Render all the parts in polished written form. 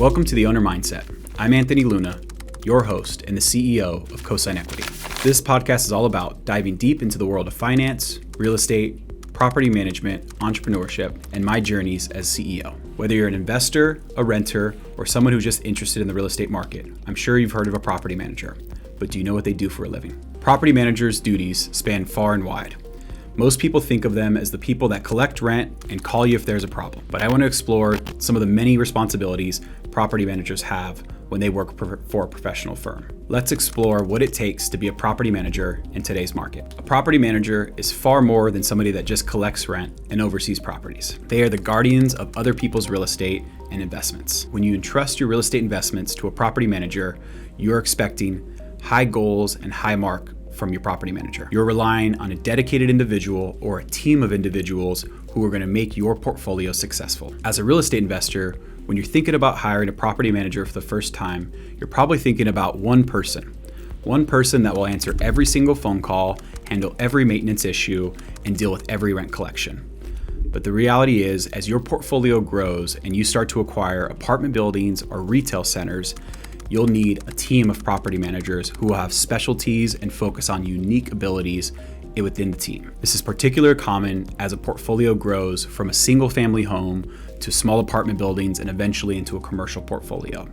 Welcome to the Owner Mindset. I'm Anthony Luna, your host and the CEO of Coastline Equity. This podcast is all about diving deep into the world of finance, real estate, property management, entrepreneurship, and my journeys as CEO. Whether you're an investor, a renter, or someone who's just interested in the real estate market, I'm sure you've heard of a property manager, but do you know what they do for a living? Property managers' duties span far and wide. Most people think of them as the people that collect rent and call you if there's a problem. But I want to explore some of the many responsibilities property managers have when they work for a professional firm. Let's explore what it takes to be a property manager in today's market. A property manager is far more than somebody that just collects rent and oversees properties. They are the guardians of other people's real estate and investments. When you entrust your real estate investments to a property manager, you're expecting high goals and high mark from your property manager. You're relying on a dedicated individual or a team of individuals who are going to make your portfolio successful. As a real estate investor, when you're thinking about hiring a property manager for the first time, you're probably thinking about one person that will answer every single phone call, handle every maintenance issue, and deal with every rent collection. But the reality is, as your portfolio grows and you start to acquire apartment buildings or retail centers, you'll need a team of property managers who will have specialties and focus on unique abilities within the team. This is particularly common as a portfolio grows from a single family home to small apartment buildings and eventually into a commercial portfolio.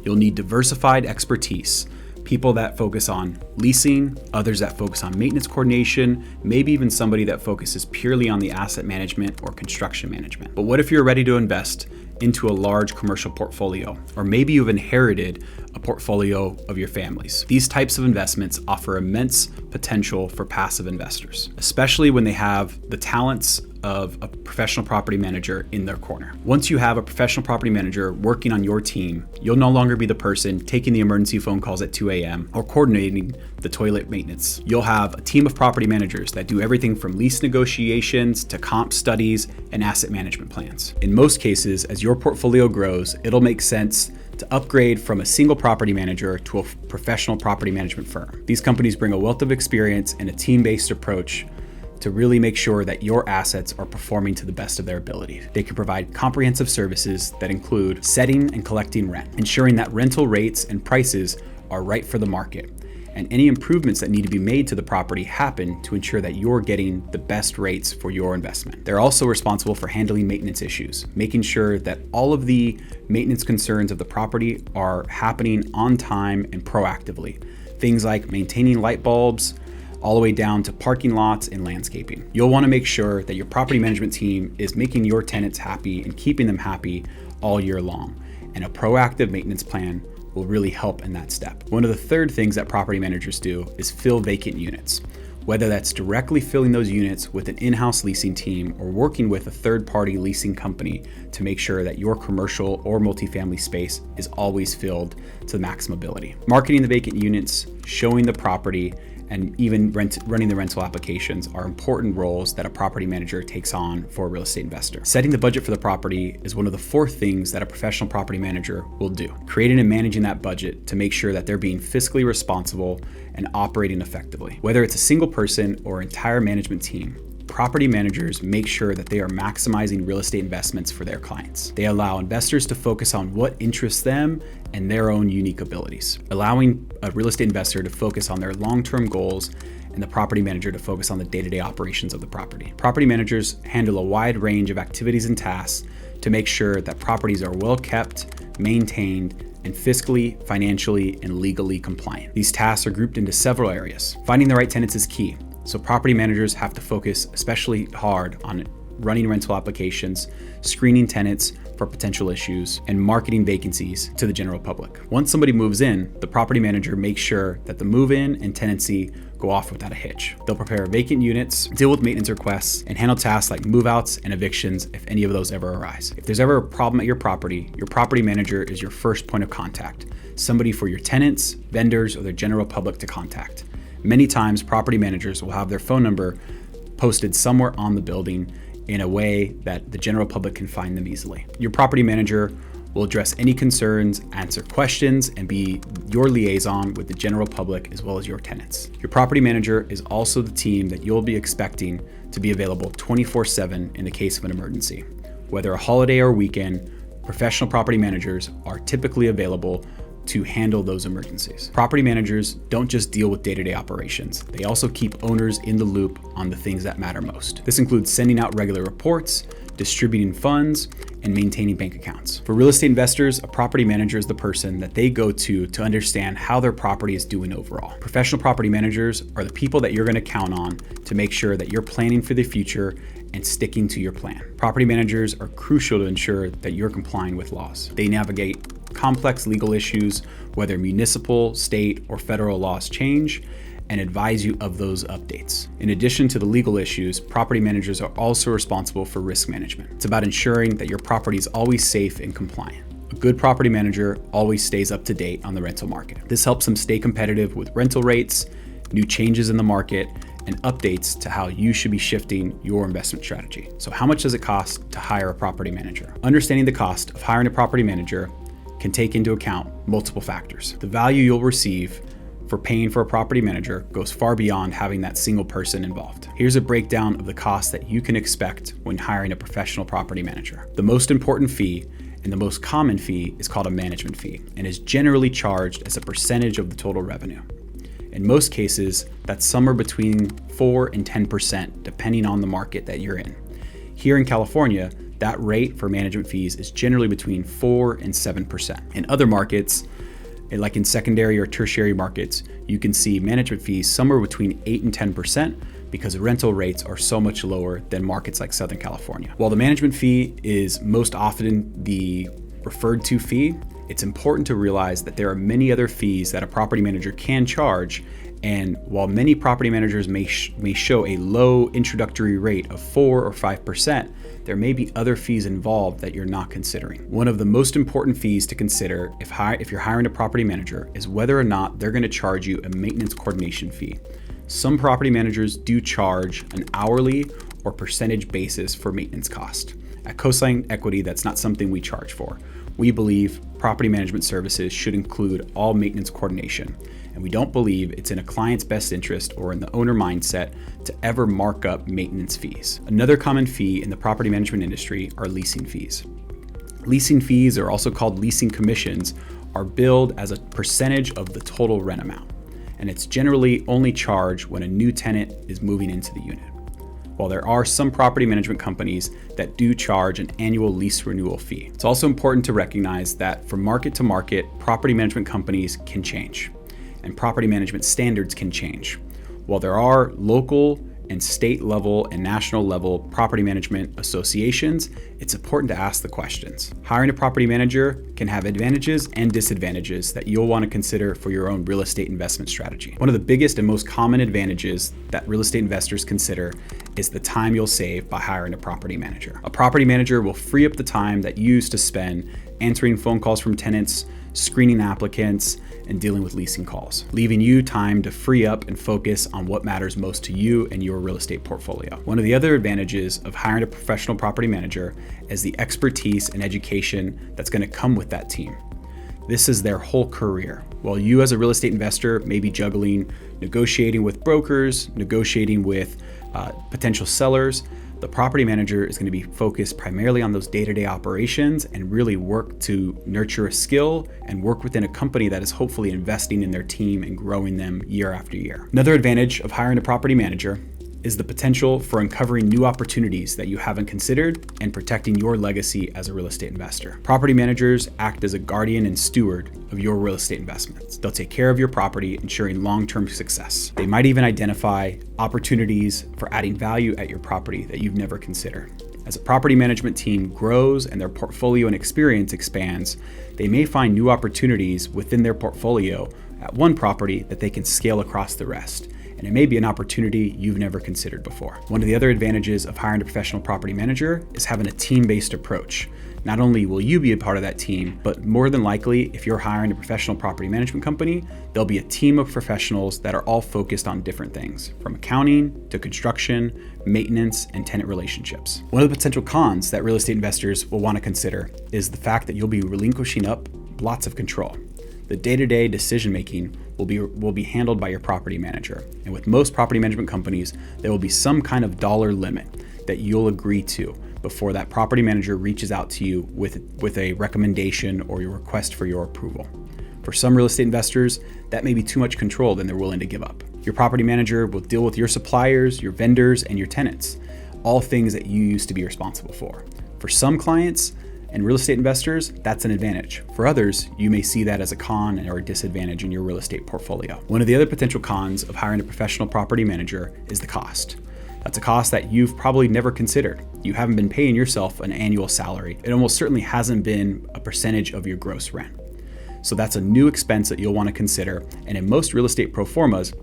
You'll need diversified expertise, people that focus on leasing, others that focus on maintenance coordination, maybe even somebody that focuses purely on the asset management or construction management. But what if you're ready to invest into a large commercial portfolio, or maybe you've inherited a portfolio of your family's? These types of investments offer immense potential for passive investors, especially when they have the talents of a professional property manager in their corner. Once you have a professional property manager working on your team, you'll no longer be the person taking the emergency phone calls at 2 a.m. or coordinating the toilet maintenance. You'll have a team of property managers that do everything from lease negotiations to comp studies and asset management plans. In most cases, as your portfolio grows, it'll make sense to upgrade from a single property manager to a professional property management firm. These companies bring a wealth of experience and a team-based approach to really make sure that your assets are performing to the best of their ability. They can provide comprehensive services that include setting and collecting rent, ensuring that rental rates and prices are right for the market, and any improvements that need to be made to the property happen to ensure that you're getting the best rates for your investment. They're also responsible for handling maintenance issues, making sure that all of the maintenance concerns of the property are happening on time and proactively. Things like maintaining light bulbs, all the way down to parking lots and landscaping. You'll want to make sure that your property management team is making your tenants happy and keeping them happy all year long. And a proactive maintenance plan will really help in that step. One of the third things that property managers do is fill vacant units. Whether that's directly filling those units with an in-house leasing team or working with a third-party leasing company to make sure that your commercial or multifamily space is always filled to the maximum ability. Marketing the vacant units, showing the property, and even running the rental applications are important roles that a property manager takes on for a real estate investor. Setting the budget for the property is one of the 4 things that a professional property manager will do. Creating and managing that budget to make sure that they're being fiscally responsible and operating effectively. Whether it's a single person or entire management team, property managers make sure that they are maximizing real estate investments for their clients. They allow investors to focus on what interests them and their own unique abilities, allowing a real estate investor to focus on their long-term goals and the property manager to focus on the day-to-day operations of the property. Property managers handle a wide range of activities and tasks to make sure that properties are well kept, maintained, and fiscally, financially, and legally compliant. These tasks are grouped into several areas. Finding the right tenants is key. So property managers have to focus especially hard on running rental applications, screening tenants for potential issues, and marketing vacancies to the general public. Once somebody moves in, the property manager makes sure that the move-in and tenancy go off without a hitch. They'll prepare vacant units, deal with maintenance requests, and handle tasks like move-outs and evictions if any of those ever arise. If there's ever a problem at your property manager is your first point of contact, somebody for your tenants, vendors, or the general public to contact. Many times, property managers will have their phone number posted somewhere on the building in a way that the general public can find them easily. Your property manager will address any concerns, answer questions, and be your liaison with the general public as well as your tenants. Your property manager is also the team that you'll be expecting to be available 24/7 in the case of an emergency. Whether a holiday or weekend, Professional property managers are typically available to handle those emergencies. Property managers don't just deal with day-to-day operations. They also keep owners in the loop on the things that matter most. This includes sending out regular reports, distributing funds, and maintaining bank accounts. For real estate investors, a property manager is the person that they go to understand how their property is doing overall. Professional property managers are the people that you're going to count on to make sure that you're planning for the future and sticking to your plan. Property managers are crucial to ensure that you're complying with laws. They navigate complex legal issues, whether municipal, state, or federal laws change, and advise you of those updates. In addition to the legal issues, property managers are also responsible for risk management. It's about ensuring that your property is always safe and compliant. A good property manager always stays up to date on the rental market. This helps them stay competitive with rental rates, new changes in the market, and updates to how you should be shifting your investment strategy. So how much does it cost to hire a property manager? Understanding the cost of hiring a property manager can take into account multiple factors. The value you'll receive for paying for a property manager goes far beyond having that single person involved. Here's a breakdown of the costs that you can expect when hiring a professional property manager. The most important fee and the most common fee is called a management fee and is generally charged as a percentage of the total revenue. In most cases, that's somewhere between 4 and 10%, depending on the market that you're in. Here in California, that rate for management fees is generally between 4 and 7%. In other markets, like in secondary or tertiary markets, you can see management fees somewhere between 8 and 10% because rental rates are so much lower than markets like Southern California. While the management fee is most often the referred to fee, it's important to realize that there are many other fees that a property manager can charge. And while many property managers may show a low introductory rate of 4 or 5%, there may be other fees involved that you're not considering. One of the most important fees to consider if you're hiring a property manager is whether or not they're going to charge you a maintenance coordination fee. Some property managers do charge an hourly or percentage basis for maintenance cost. At Coastline Equity, that's not something we charge for. We believe property management services should include all maintenance coordination, and we don't believe it's in a client's best interest or in the owner mindset to ever mark up maintenance fees. Another common fee in the property management industry are leasing fees. Leasing fees, or also called leasing commissions, are billed as a percentage of the total rent amount, and it's generally only charged when a new tenant is moving into the unit. While there are some property management companies that do charge an annual lease renewal fee, it's also important to recognize that from market to market, property management companies can change and property management standards can change. While there are local and state level and national level property management associations, it's important to ask the questions. Hiring a property manager can have advantages and disadvantages that you'll want to consider for your own real estate investment strategy. One of the biggest and most common advantages that real estate investors consider is the time you'll save by hiring a property manager. A property manager will free up the time that you used to spend answering phone calls from tenants, screening applicants, and dealing with leasing calls, leaving you time to free up and focus on what matters most to you and your real estate portfolio. One of the other advantages of hiring a professional property manager is the expertise and education that's going to come with that team. This is their whole career. While you as a real estate investor may be juggling negotiating with brokers, negotiating with potential sellers, the property manager is going to be focused primarily on those day-to-day operations and really work to nurture a skill and work within a company that is hopefully investing in their team and growing them year after year. Another advantage of hiring a property manager is the potential for uncovering new opportunities that you haven't considered and protecting your legacy as a real estate investor. Property managers act as a guardian and steward of your real estate investments. They'll take care of your property, ensuring long-term success. They might even identify opportunities for adding value at your property that you've never considered. As a property management team grows and their portfolio and experience expands, they may find new opportunities within their portfolio at one property that they can scale across the rest. And it may be an opportunity you've never considered before. One of the other advantages of hiring a professional property manager is having a team-based approach. Not only will you be a part of that team, but more than likely, if you're hiring a professional property management company, there'll be a team of professionals that are all focused on different things, from accounting to construction, maintenance, and tenant relationships. One of the potential cons that real estate investors will want to consider is the fact that you'll be relinquishing up lots of control. The day-to-day decision-making will be handled by your property manager. And with most property management companies, there will be some kind of dollar limit that you'll agree to before that property manager reaches out to you with a recommendation or your request for your approval. For some real estate investors, that may be too much control than they're willing to give up. Your property manager will deal with your suppliers, your vendors, and your tenants, all things that you used to be responsible for. For some clients and real estate investors, that's an advantage. For others, you may see that as a con or a disadvantage in your real estate portfolio. One of the other potential cons of hiring a professional property manager is the cost. That's a cost that you've probably never considered. You haven't been paying yourself an annual salary. It almost certainly hasn't been a percentage of your gross rent. So that's a new expense that you'll want to consider. And in most real estate pro formas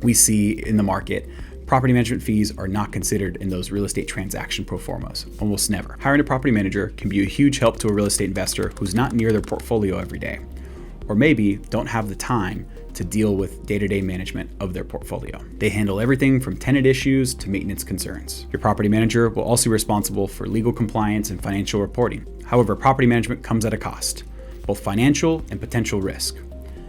we see in the market, property management fees are not considered in those real estate transaction pro formas, almost never. Hiring a property manager can be a huge help to a real estate investor who's not near their portfolio every day, or maybe don't have the time to deal with day-to-day management of their portfolio. They handle everything from tenant issues to maintenance concerns. Your property manager will also be responsible for legal compliance and financial reporting. However, property management comes at a cost, both financial and potential risk.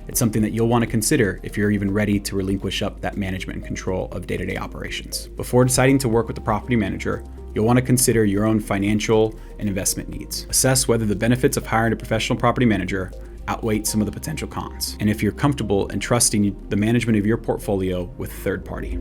It's something that you'll want to consider if you're even ready to relinquish up that management and control of day-to-day operations. Before deciding to work with the property manager, you'll want to consider your own financial and investment needs. Assess whether the benefits of hiring a professional property manager outweigh some of the potential cons, and if you're comfortable in trusting the management of your portfolio with a third party.